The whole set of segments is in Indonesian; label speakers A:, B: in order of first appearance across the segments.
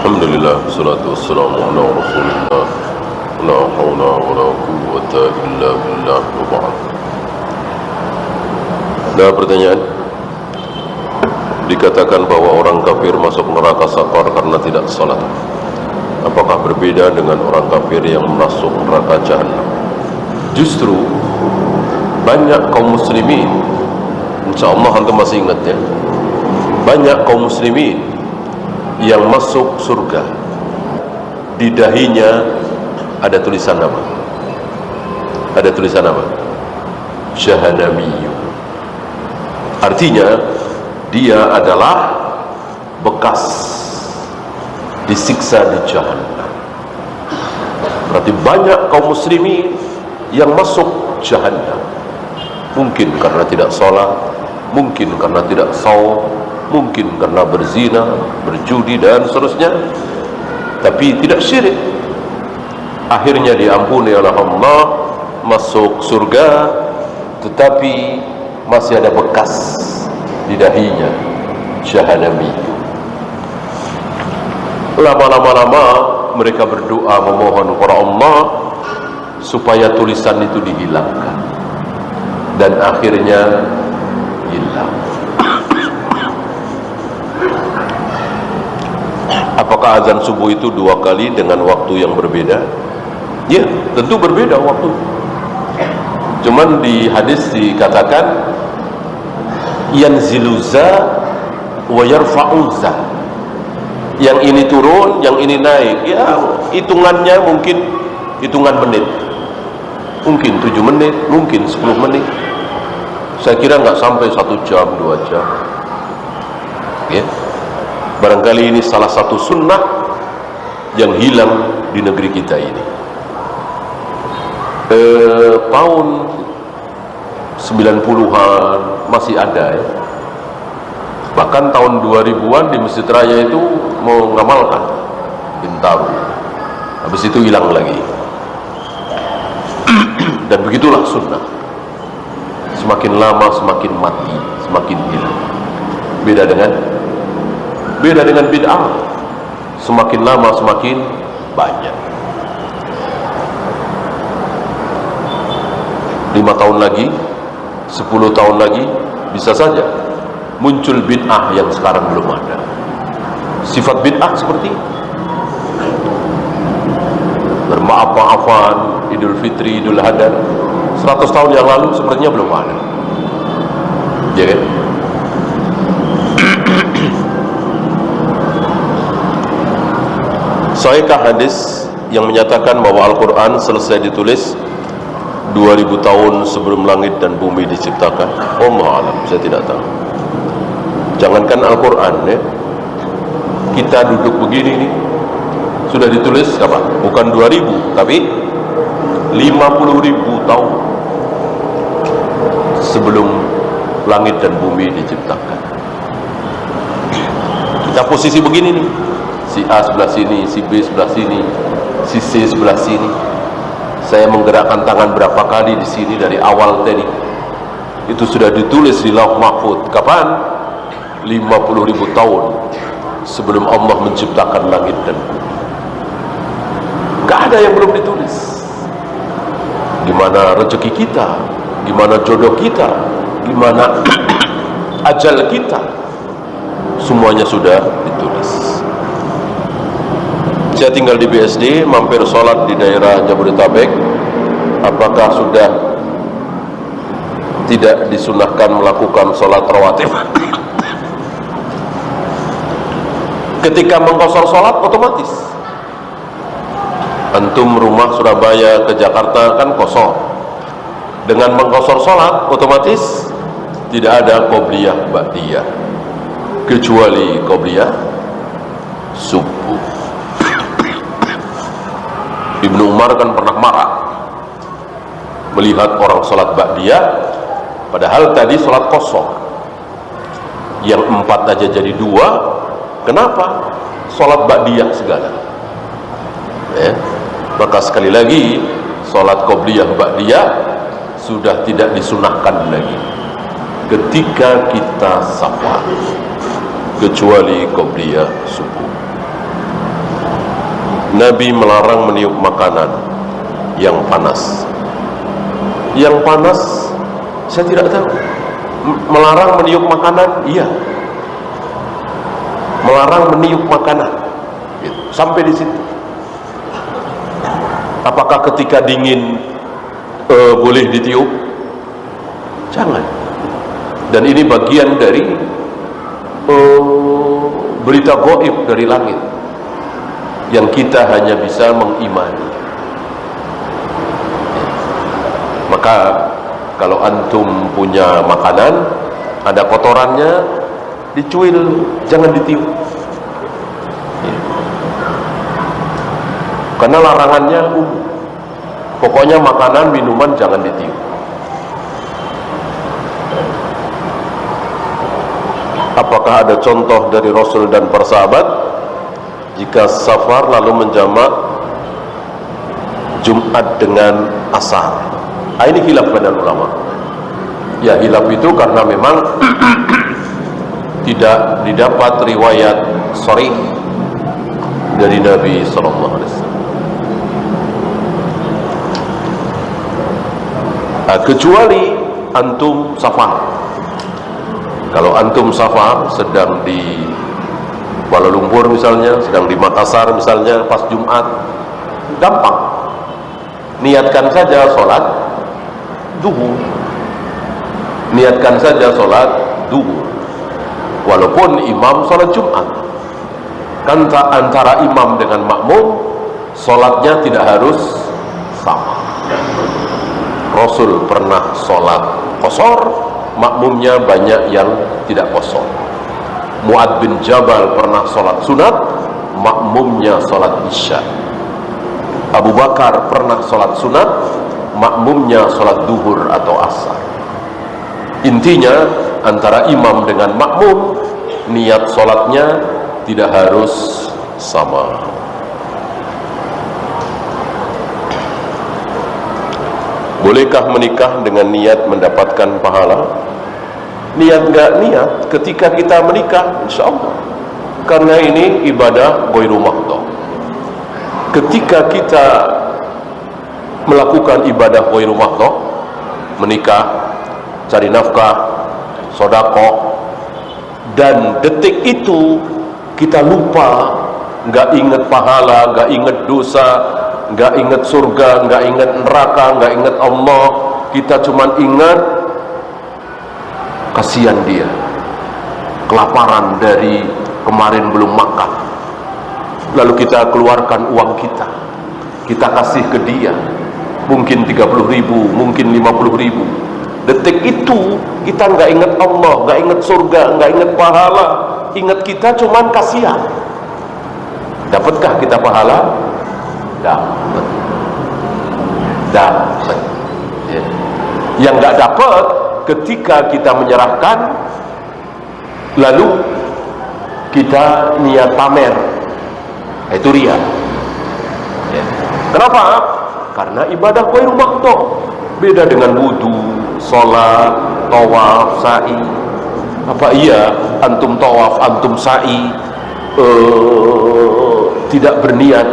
A: Alhamdulillah, wassalatu wassalamu ala rasulillah, la hawla wa la quwwata illa billah, wa ba'd. Ada pertanyaan? Dikatakan bahwa orang kafir masuk neraka sakor karena tidak salat. Apakah berbeda dengan orang kafir yang masuk neraka jahanam? Justru banyak kaum muslimin, insyaallah antum masih ingat ya, banyak kaum muslimin yang masuk surga, di dahinya ada tulisan apa? Ada tulisan apa? Jahanamiyyu. Artinya dia adalah bekas disiksa di jahanam. Berarti banyak kaum muslimin yang masuk jahanam, mungkin karena tidak sholat, mungkin karena tidak saum, mungkin karena berzina, berjudi dan seterusnya, tapi tidak syirik. Akhirnya diampuni oleh Allah, masuk surga, tetapi masih ada bekas di dahinya, jahanami. Lama-lama mereka berdoa memohon kepada Allah supaya tulisan itu dihilangkan, dan akhirnya hilang. Apakah azan subuh itu 2 kali dengan waktu yang berbeda? Ya, tentu berbeda waktu. Cuman di hadis dikatakan yanziluza wa yarfa'uza. Yang ini turun, yang ini naik. Ya, hitungannya mungkin hitungan menit. Mungkin 7 menit, mungkin 10 menit. Saya kira nggak sampai 1 jam, 2 jam. Ya. Barangkali ini salah satu sunnah yang hilang di negeri kita ini. Tahun 90-an masih ada ya. Bahkan tahun 2000-an di Masjid Raya itu mau ngamalkan Bintaro. Habis itu hilang lagi. Dan begitulah sunnah. Semakin lama semakin mati, semakin hilang. Beda dengan bid'ah, semakin lama semakin banyak. 5 tahun lagi, 10 tahun lagi, bisa saja muncul bid'ah yang sekarang belum ada. Sifat bid'ah seperti bermaaf-maafan, Idul Fitri, Idul Adha, 100 tahun yang lalu sepertinya belum ada. Ya kan? Sahihkah hadis yang menyatakan bahwa Al-Quran selesai ditulis 2000 tahun sebelum langit dan bumi diciptakan? Wallahu a'lam, saya tidak tahu. Jangankan Al-Quran ya, kita duduk begini nih, sudah ditulis kapan? Bukan 2000, tapi 50.000 tahun sebelum langit dan bumi diciptakan. Kita posisi begini nih, si A sebelah sini, si B sebelah sini, si C sebelah sini. Saya menggerakkan tangan berapa kali di sini dari awal tadi. Itu sudah ditulis di Lauh Mahfuz. Kapan? 50.000 tahun sebelum Allah menciptakan langit dan bumi. Gak ada yang belum ditulis. Gimana rezeki kita, gimana jodoh kita, gimana ajal kita, semuanya sudah ditulis. Saya tinggal di BSD, mampir sholat di daerah Jabodetabek. Apakah sudah tidak disunahkan melakukan sholat rawatib? Ketika mengkosor sholat, otomatis. Antum rumah Surabaya ke Jakarta kan kosor. Dengan mengkosor sholat, otomatis tidak ada qobliyah ba'diyah, kecuali qobliyah subuh. Ibnu Umar kan pernah marah melihat orang sholat ba'diyah, padahal tadi sholat kosor. Yang 4 aja jadi 2, kenapa sholat ba'diyah segala? Ya. Maka sekali lagi, sholat qobliyah ba'diyah sudah tidak disunahkan lagi ketika kita safar, kecuali qobliyah subuh. Nabi melarang meniup makanan yang panas. Yang panas saya tidak tahu. Melarang meniup makanan, iya. Melarang meniup makanan, sampai di situ. Apakah ketika dingin boleh ditiup? Jangan. Dan ini bagian dari berita gaib dari langit yang kita hanya bisa mengimani. Maka kalau antum punya makanan ada kotorannya, dicuil, jangan ditiup. Karena larangannya umum. Pokoknya makanan, minuman jangan ditiup. Apakah ada contoh dari Rasul dan para sahabat jika safar lalu menjamak Jumat dengan asar? Ini khilaf pada ulama. Ya, khilaf itu karena memang tidak didapat riwayat sharih dari Nabi sallallahu alaihi wasallam. Kecuali antum safar. Kalau antum safar sedang di Kuala Lumpur misalnya, sedang di Makassar misalnya, pas Jumat, gampang. Niatkan saja sholat duhur. Niatkan saja sholat duhur. Walaupun imam sholat Jumat, kan antara imam dengan makmum sholatnya tidak harus sama. Rasul pernah sholat qashar, makmumnya banyak yang tidak qashar. Mu'ad bin Jabal pernah sholat sunat, makmumnya sholat isya. Abu Bakar pernah sholat sunat, makmumnya sholat duhur atau asar. Intinya antara imam dengan makmum niat sholatnya tidak harus sama. Bolehkah menikah dengan niat mendapatkan pahala? Niat nggak niat, ketika kita menikah, insya Allah. Karena ini ibadah ghairu mahdhah. Ketika kita melakukan ibadah ghairu mahdhah, menikah, cari nafkah, sedekah, dan detik itu kita lupa, nggak ingat pahala, nggak ingat dosa, nggak ingat surga, nggak ingat neraka, nggak ingat Allah, kita cuman ingat kasihan dia, kelaparan dari kemarin belum makan, lalu kita keluarkan uang kita kasih ke dia, mungkin 30.000, mungkin 50.000. Detik itu kita nggak ingat Allah, nggak ingat surga, nggak ingat pahala, ingat kita cuman kasihan. Dapatkah kita pahala? Dapat. Ya. Yang nggak dapat ketika kita menyerahkan lalu kita niat pamer, itu riya. Ya. Kenapa? Karena ibadah ghairu mahdhah. Beda dengan wudu, sholat, tawaf, sa'i. Apa iya antum tawaf, antum sa'i tidak berniat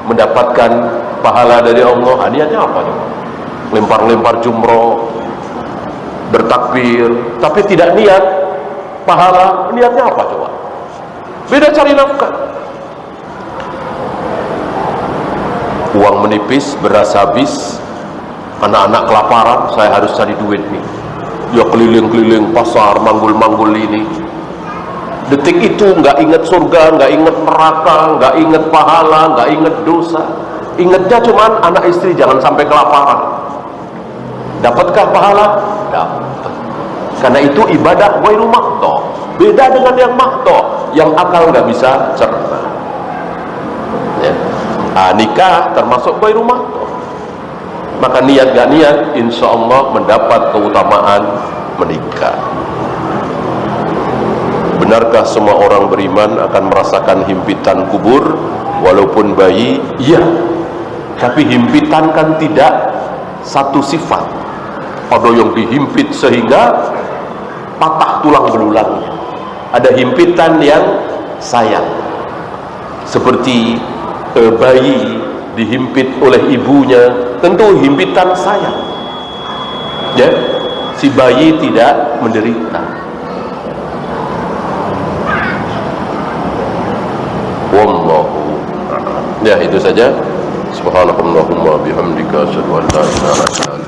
A: mendapatkan pahala dari Allah? Niatnya apa coba? Lempar-lempar jumroh, bertakbir, tapi tidak niat pahala. Niatnya apa coba? Beda cari nafkah. Uang menipis, beras habis, anak-anak kelaparan, saya harus cari duit nih. Ya keliling-keliling pasar, manggul-manggul ini. Detik itu nggak ingat surga, nggak ingat neraka, nggak ingat pahala, nggak ingat dosa. Ingatnya cuman anak istri jangan sampai kelaparan. Dapatkah pahala? Dapat. Karena itu ibadah ghairu mahdhah. Beda dengan yang mahdhah, yang akal nggak bisa cerna. Ya. Nikah termasuk ghairu mahdhah. Maka niat gak niat, insya Allah mendapat keutamaan menikah. Benarkah semua orang beriman akan merasakan himpitan kubur walaupun bayi? Iya. Tapi himpitan kan tidak satu sifat. Ada yang dihimpit sehingga patah tulang belulangnya. Ada himpitan yang sayang, seperti bayi dihimpit oleh ibunya, tentu himpitan sayang, ya, si bayi tidak menderita. Wallahu a'lam. Ya, itu saja. Subhanakallahumma bihamdika asyhadu an la ilaha illa anta